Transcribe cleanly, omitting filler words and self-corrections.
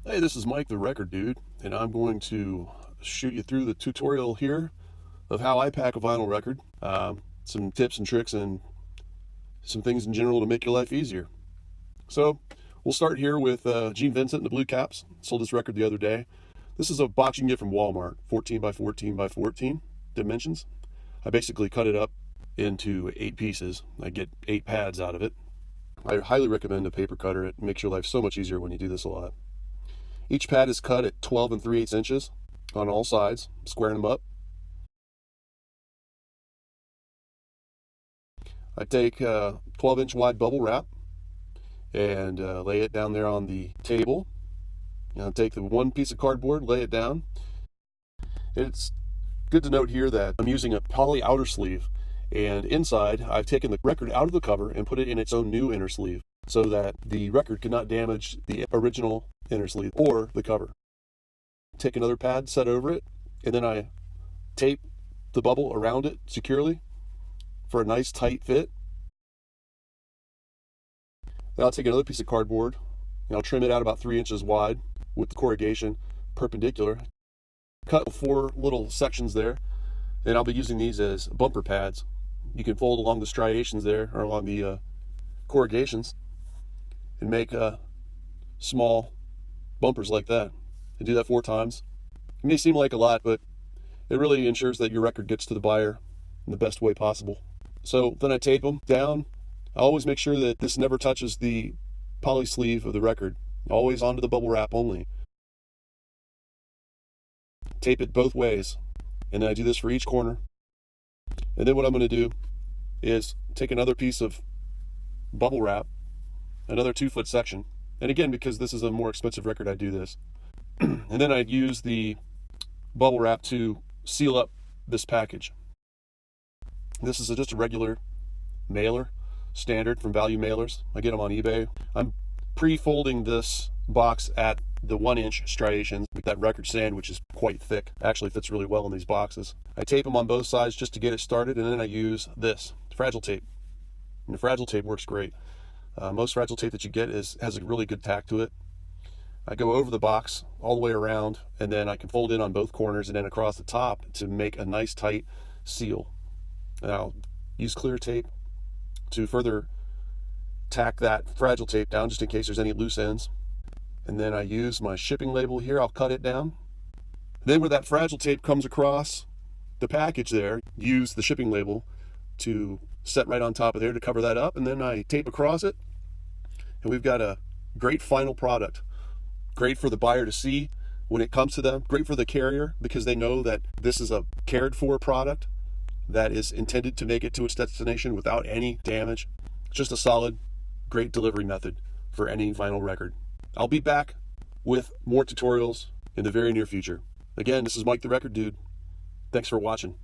Hey, this is Mike the Record Dude, and I'm going to shoot you through the tutorial here of how I pack a vinyl record. Some tips and tricks and some things in general to make your life easier. So, we'll start here with Gene Vincent and the Blue Caps. Sold this record the other day. This is a box you can get from Walmart, 14 by 14 by 14 dimensions. I basically cut it up into 8 pieces. I get 8 pads out of it. I highly recommend a paper cutter. It makes your life so much easier when you do this a lot. Each pad is cut at 12 3/8 inches on all sides, squaring them up. I take 12-inch wide bubble wrap and lay it down there on the table. I take the one piece of cardboard, lay it down. It's good to note here that I'm using a poly outer sleeve, and inside I've taken the record out of the cover and put it in its own new inner sleeve so that the record cannot damage the original inner sleeve or the cover. Take another pad, set over it, and then I tape the bubble around it securely for a nice tight fit. Then I'll take another piece of cardboard and I'll trim it out about 3 inches wide with the corrugation perpendicular. Cut 4 little sections there, and I'll be using these as bumper pads. You can fold along the striations there, or along the corrugations, and make small bumpers like that. And do that 4 times. It may seem like a lot, but it really ensures that your record gets to the buyer in the best way possible. So then I tape them down. I always make sure that this never touches the poly sleeve of the record. Always onto the bubble wrap only. Tape it both ways. And then I do this for each corner. And then what I'm going to do is take another piece of bubble wrap, another 2-foot section. And again, because this is a more expensive record, I do this. And then I'd use the bubble wrap to seal up this package. This is just a regular mailer, standard from Value Mailers. I get them on eBay. I'm pre-folding this box at the 1-inch striations. That record sand, which is quite thick, actually fits really well in these boxes. I tape them on both sides just to get it started, and then I use this fragile tape. And the fragile tape works great. Most fragile tape that you get has a really good tack to it. I go over the box all the way around, and then I can fold in on both corners and then across the top to make a nice tight seal. And I'll use clear tape to further tack that fragile tape down just in case there's any loose ends. And then I use my shipping label here. I'll cut it down. Then where that fragile tape comes across the package there, use the shipping label to set right on top of there to cover that up, and then I tape across it, and we've got a great final product. Great for the buyer to see when it comes to them. Great for the carrier because they know that this is a cared for product that is intended to make it to its destination without any damage. It's just a solid, great delivery method for any vinyl record. I'll be back with more tutorials in the very near future. Again, this is Mike the Record Dude. Thanks for watching.